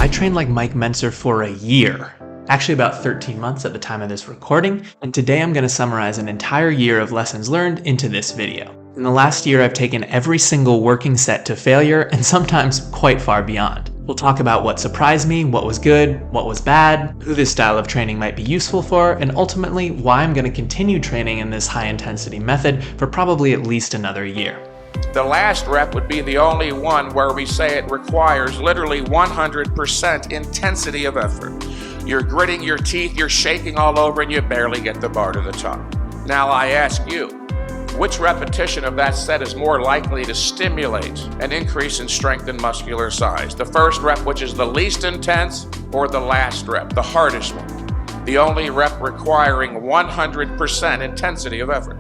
I trained like Mike Mentzer for a year. Actually about 13 months at the time of this recording, and today I'm going to summarize an entire year of lessons learned into this video. In the last year, I've taken every single working set to failure, and sometimes quite far beyond. We'll talk about what surprised me, what was good, what was bad, who this style of training might be useful for, and ultimately why I'm going to continue training in this high-intensity method for probably at least another year. The last rep would be the only one where we say it requires literally 100% intensity of effort. You're gritting your teeth, you're shaking all over, and you barely get the bar to the top. Now I ask you, which repetition of that set is more likely to stimulate an increase in strength and muscular size? The first rep, which is the least intense, or the last rep, the hardest one? The only rep requiring 100% intensity of effort.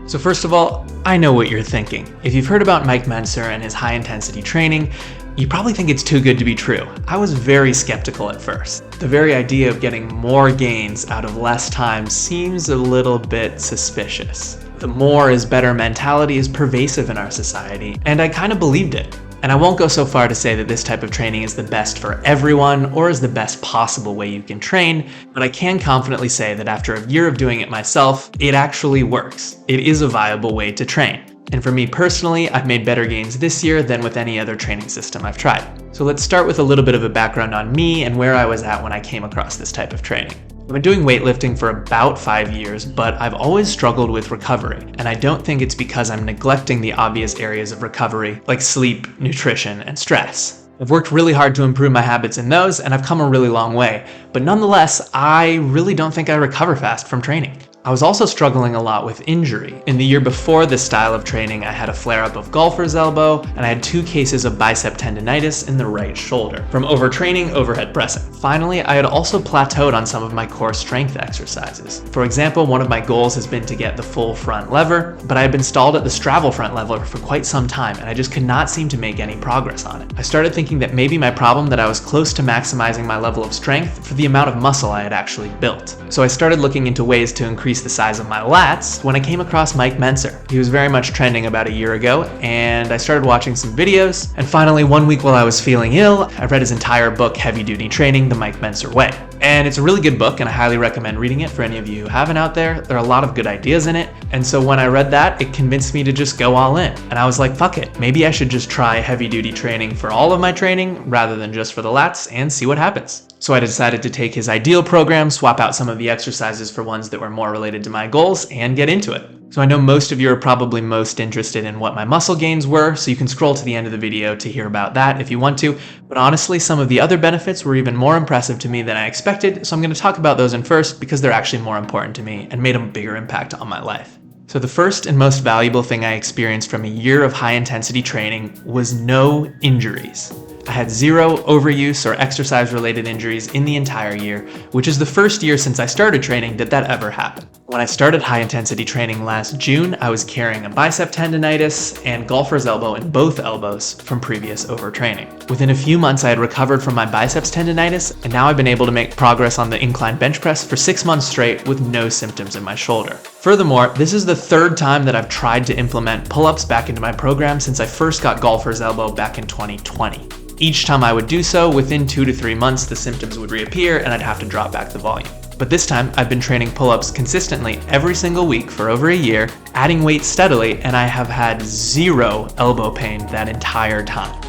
So first of all, I know what you're thinking. If you've heard about Mike Mentzer and his high-intensity training, you probably think it's too good to be true. I was very skeptical at first. The very idea of getting more gains out of less time seems a little bit suspicious. The more is better mentality is pervasive in our society, and I kind of believed it. And I won't go so far to say that this type of training is the best for everyone or is the best possible way you can train, but I can confidently say that after a year of doing it myself, it actually works. It is a viable way to train. And for me personally, I've made better gains this year than with any other training system I've tried. So let's start with a little bit of a background on me and where I was at when I came across this type of training. I've been doing weightlifting for about 5 years, but I've always struggled with recovery, and I don't think it's because I'm neglecting the obvious areas of recovery, like sleep, nutrition, and stress. I've worked really hard to improve my habits in those, and I've come a really long way, but nonetheless, I really don't think I recover fast from training. I was also struggling a lot with injury. In the year before this style of training, I had a flare-up of golfer's elbow, and I had 2 cases of bicep tendonitis in the right shoulder from overtraining overhead pressing. Finally, I had also plateaued on some of my core strength exercises. For example, one of my goals has been to get the full front lever, but I had been stalled at the straddle front lever for quite some time, and I just could not seem to make any progress on it. I started thinking that maybe my problem that I was close to maximizing my level of strength for the amount of muscle I had actually built. So I started looking into ways to increase the size of my lats when I came across Mike Mentzer. He was very much trending about a year ago, and I started watching some videos, and finally one week while I was feeling ill, I read his entire book, Heavy Duty Training, The Mike Mentzer Way. And it's a really good book, and I highly recommend reading it for any of you who haven't out there. There are a lot of good ideas in it, and so when I read that, it convinced me to just go all in. And I was like, fuck it, maybe I should just try heavy duty training for all of my training rather than just for the lats and see what happens. So I decided to take his ideal program, swap out some of the exercises for ones that were more related to my goals, and get into it. So I know most of you are probably most interested in what my muscle gains were, so you can scroll to the end of the video to hear about that if you want to, but honestly some of the other benefits were even more impressive to me than I expected, so I'm going to talk about those in first because they're actually more important to me and made a bigger impact on my life. So the first and most valuable thing I experienced from a year of high-intensity training was no injuries. I had 0 overuse or exercise-related injuries in the entire year, which is the first year since I started training that ever happened. When I started high-intensity training last June, I was carrying a bicep tendonitis and golfer's elbow in both elbows from previous overtraining. Within a few months, I had recovered from my biceps tendonitis, and now I've been able to make progress on the incline bench press for 6 months straight with no symptoms in my shoulder. Furthermore, this is the 3rd time that I've tried to implement pull-ups back into my program since I first got golfer's elbow back in 2020. Each time I would do so, within 2 to 3 months, the symptoms would reappear and I'd have to drop back the volume. But this time, I've been training pull-ups consistently every single week for over a year, adding weight steadily, and I have had 0 elbow pain that entire time.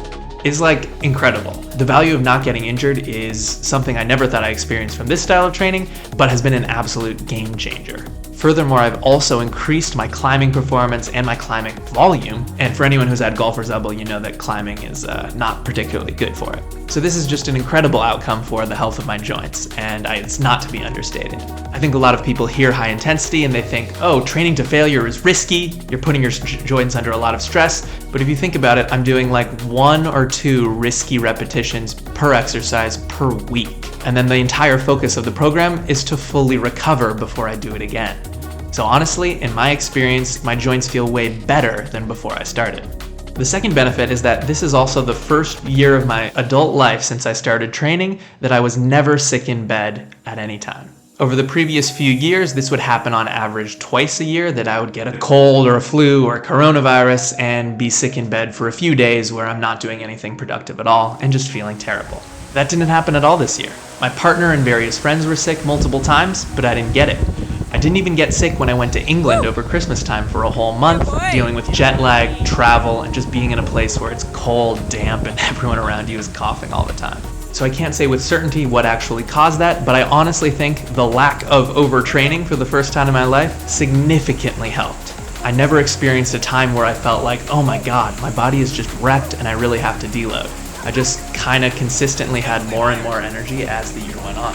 It's like incredible. The value of not getting injured is something I never thought I experienced from this style of training, but has been an absolute game changer. Furthermore, I've also increased my climbing performance and my climbing volume. And for anyone who's had golfer's elbow, you know that climbing is not particularly good for it. So this is just an incredible outcome for the health of my joints, and it's not to be understated. I think a lot of people hear high intensity and they think, oh, training to failure is risky, you're putting your joints under a lot of stress. But if you think about it, I'm doing like 1 or 2 risky repetitions per exercise per week. And then the entire focus of the program is to fully recover before I do it again. So honestly, in my experience, my joints feel way better than before I started. The second benefit is that this is also the first year of my adult life since I started training that I was never sick in bed at any time. Over the previous few years, this would happen on average twice a year, that I would get a cold or a flu or a coronavirus and be sick in bed for a few days where I'm not doing anything productive at all and just feeling terrible. That didn't happen at all this year. My partner and various friends were sick multiple times, but I didn't get it. I didn't even get sick when I went to England over Christmas time for a whole month, dealing with jet lag, travel, and just being in a place where it's cold, damp, and everyone around you is coughing all the time. So I can't say with certainty what actually caused that, but I honestly think the lack of overtraining for the first time in my life significantly helped. I never experienced a time where I felt like, oh my god, my body is just wrecked and I really have to deload. I just kinda consistently had more and more energy as the year went on.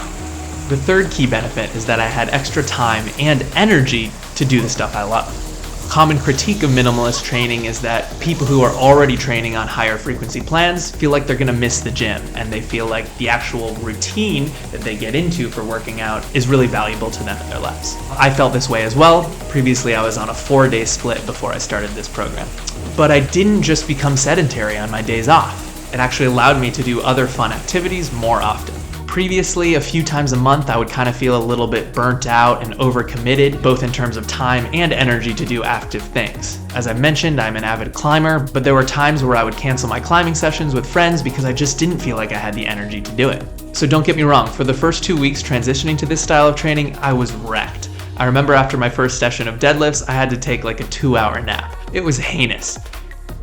The third key benefit is that I had extra time and energy to do the stuff I love. A common critique of minimalist training is that people who are already training on higher frequency plans feel like they're gonna miss the gym, and they feel like the actual routine that they get into for working out is really valuable to them in their lives. I felt this way as well. Previously, I was on a 4-day split before I started this program. But I didn't just become sedentary on my days off. It actually allowed me to do other fun activities more often. Previously, a few times a month, I would kind of feel a little bit burnt out and overcommitted, both in terms of time and energy to do active things. As I mentioned, I'm an avid climber, but there were times where I would cancel my climbing sessions with friends because I just didn't feel like I had the energy to do it. So don't get me wrong, for the first 2 weeks transitioning to this style of training, I was wrecked. I remember after my first session of deadlifts, I had to take like a 2-hour nap. It was heinous.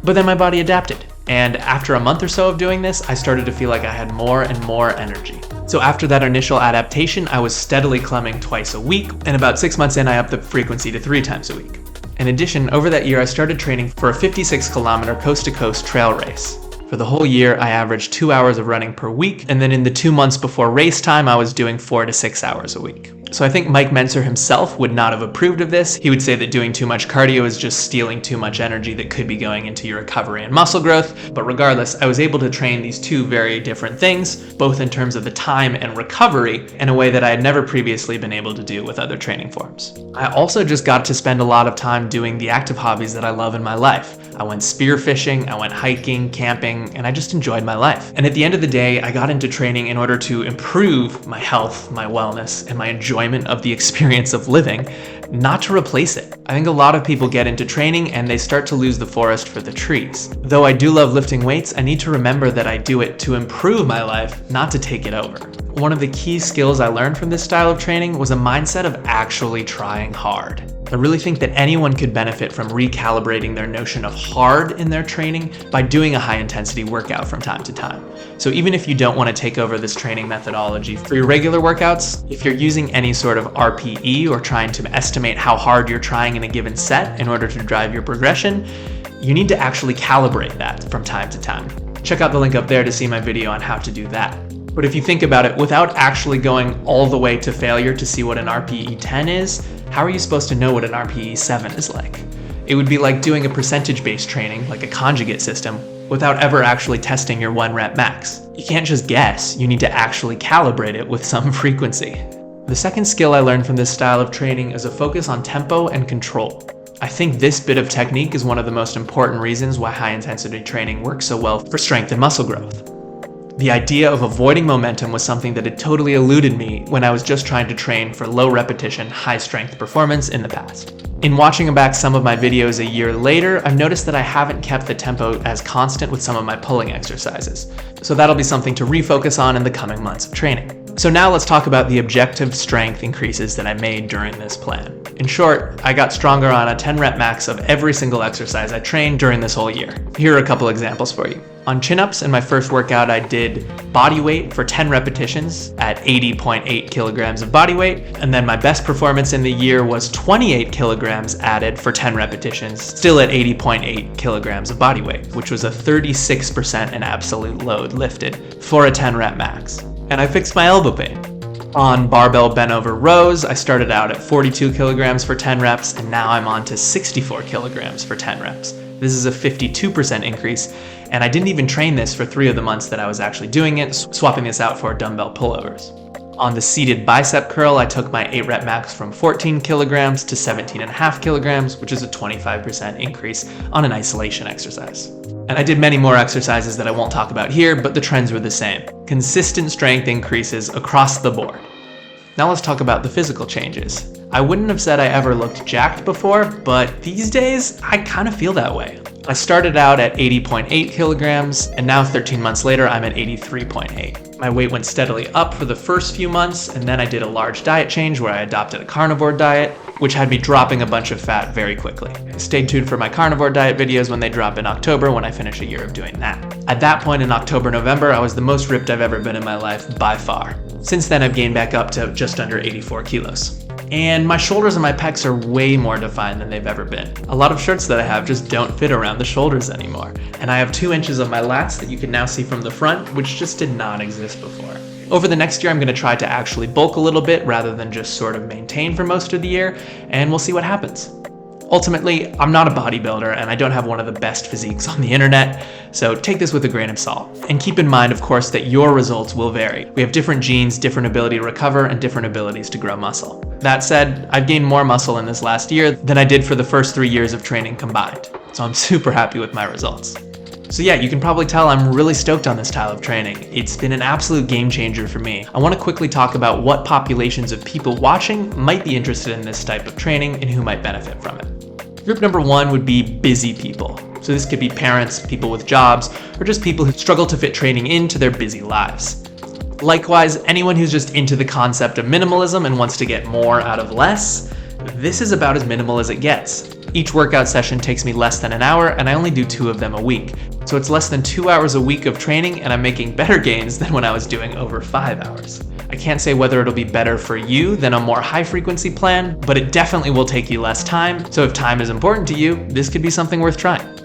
But then my body adapted. And after a month or so of doing this, I started to feel like I had more and more energy. So after that initial adaptation, I was steadily climbing twice a week, and about 6 months in, I upped the frequency to 3 times a week. In addition, over that year, I started training for a 56-kilometer coast-to-coast trail race. For the whole year, I averaged 2 hours of running per week, and then in the 2 months before race time, I was doing 4 to 6 hours a week. So I think Mike Mentzer himself would not have approved of this. He would say that doing too much cardio is just stealing too much energy that could be going into your recovery and muscle growth. But regardless, I was able to train these two very different things, both in terms of the time and recovery, in a way that I had never previously been able to do with other training forms. I also just got to spend a lot of time doing the active hobbies that I love in my life. I went spearfishing, I went hiking, camping, and I just enjoyed my life. And at the end of the day, I got into training in order to improve my health, my wellness, and my enjoyment of the experience of living, not to replace it. I think a lot of people get into training and they start to lose the forest for the trees. Though I do love lifting weights, I need to remember that I do it to improve my life, not to take it over. One of the key skills I learned from this style of training was a mindset of actually trying hard. I really think that anyone could benefit from recalibrating their notion of hard in their training by doing a high-intensity workout from time to time. So even if you don't want to take over this training methodology for your regular workouts, if you're using any sort of RPE or trying to estimate how hard you're trying in a given set in order to drive your progression, you need to actually calibrate that from time to time. Check out the link up there to see my video on how to do that. But if you think about it, without actually going all the way to failure to see what an RPE 10 is, how are you supposed to know what an RPE 7 is like? It would be like doing a percentage-based training, like a conjugate system, without ever actually testing your 1 rep max. You can't just guess, you need to actually calibrate it with some frequency. The second skill I learned from this style of training is a focus on tempo and control. I think this bit of technique is one of the most important reasons why high-intensity training works so well for strength and muscle growth. The idea of avoiding momentum was something that had totally eluded me when I was just trying to train for low repetition, high strength performance in the past. In watching back some of my videos a year later, I've noticed that I haven't kept the tempo as constant with some of my pulling exercises. So that'll be something to refocus on in the coming months of training. So now let's talk about the objective strength increases that I made during this plan. In short, I got stronger on a 10 rep max of every single exercise I trained during this whole year. Here are a couple examples for you. On chin-ups in my first workout, I did body weight for 10 repetitions at 80.8 kilograms of body weight. And then my best performance in the year was 28 kilograms added for 10 repetitions, still at 80.8 kilograms of body weight, which was a 36% in absolute load lifted for a 10 rep max. And I fixed my elbow pain. On barbell bent over rows, I started out at 42 kilograms for 10 reps, and now I'm on to 64 kilograms for 10 reps. This is a 52% increase, and I didn't even train this for 3 of the months that I was actually doing it, swapping this out for dumbbell pullovers. On the seated bicep curl, I took my 8 rep max from 14 kilograms to 17.5 kilograms, which is a 25% increase on an isolation exercise. And I did many more exercises that I won't talk about here, but the trends were the same. Consistent strength increases across the board. Now let's talk about the physical changes. I wouldn't have said I ever looked jacked before, but these days, I kind of feel that way. I started out at 80.8 kilograms, and now 13 months later, I'm at 83.8. My weight went steadily up for the first few months, and then I did a large diet change where I adopted a carnivore diet, which had me dropping a bunch of fat very quickly. Stay tuned for my carnivore diet videos when they drop in October when I finish a year of doing that. At that point in October, November, I was the most ripped I've ever been in my life by far. Since then, I've gained back up to just under 84 kilos. And my shoulders and my pecs are way more defined than they've ever been. A lot of shirts that I have just don't fit around the shoulders anymore. And I have 2 inches of my lats that you can now see from the front, which just did not exist before. Over the next year, I'm gonna try to actually bulk a little bit rather than just sort of maintain for most of the year, and we'll see what happens. Ultimately, I'm not a bodybuilder and I don't have one of the best physiques on the internet, so take this with a grain of salt. And keep in mind, of course, that your results will vary. We have different genes, different ability to recover, and different abilities to grow muscle. That said, I've gained more muscle in this last year than I did for the first 3 years of training combined, so I'm super happy with my results. So yeah, you can probably tell I'm really stoked on this style of training. It's been an absolute game changer for me. I want to quickly talk about what populations of people watching might be interested in this type of training and who might benefit from it. Group number 1 would be busy people. So this could be parents, people with jobs, or just people who struggle to fit training into their busy lives. Likewise, anyone who's just into the concept of minimalism and wants to get more out of less, this is about as minimal as it gets. Each workout session takes me less than an hour, and I only do 2 of them a week. So it's less than 2 hours a week of training, and I'm making better gains than when I was doing over 5 hours. I can't say whether it'll be better for you than a more high frequency plan, but it definitely will take you less time. So if time is important to you, this could be something worth trying.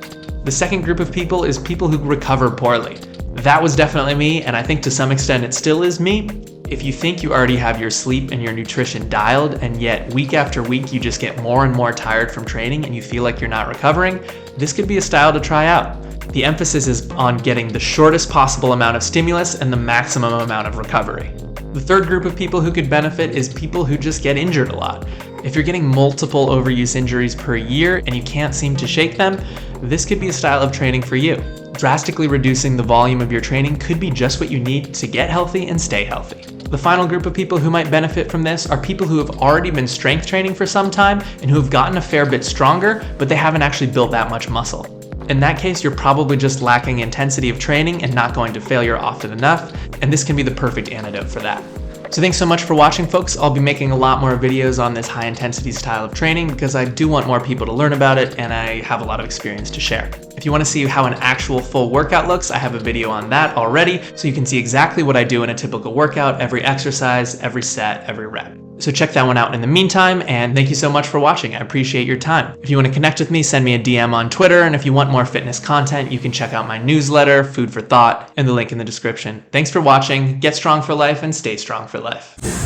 The second group of people is people who recover poorly. That was definitely me, and I think to some extent it still is me. If you think you already have your sleep and your nutrition dialed, and yet week after week you just get more and more tired from training and you feel like you're not recovering, this could be a style to try out. The emphasis is on getting the shortest possible amount of stimulus and the maximum amount of recovery. The third group of people who could benefit is people who just get injured a lot. If you're getting multiple overuse injuries per year and you can't seem to shake them, this could be a style of training for you. Drastically reducing the volume of your training could be just what you need to get healthy and stay healthy. The final group of people who might benefit from this are people who have already been strength training for some time and who have gotten a fair bit stronger, but they haven't actually built that much muscle. In that case, you're probably just lacking intensity of training and not going to failure often enough, and this can be the perfect antidote for that. So thanks so much for watching, folks. I'll be making a lot more videos on this high intensity style of training because I do want more people to learn about it and I have a lot of experience to share. If you want to see how an actual full workout looks, I have a video on that already, so you can see exactly what I do in a typical workout, every exercise, every set, every rep. So check that one out in the meantime, and thank you so much for watching. I appreciate your time. If you want to connect with me, send me a DM on Twitter, and if you want more fitness content, you can check out my newsletter, Food for Thought, and the link in the description. Thanks for watching, get strong for life, and stay strong for life.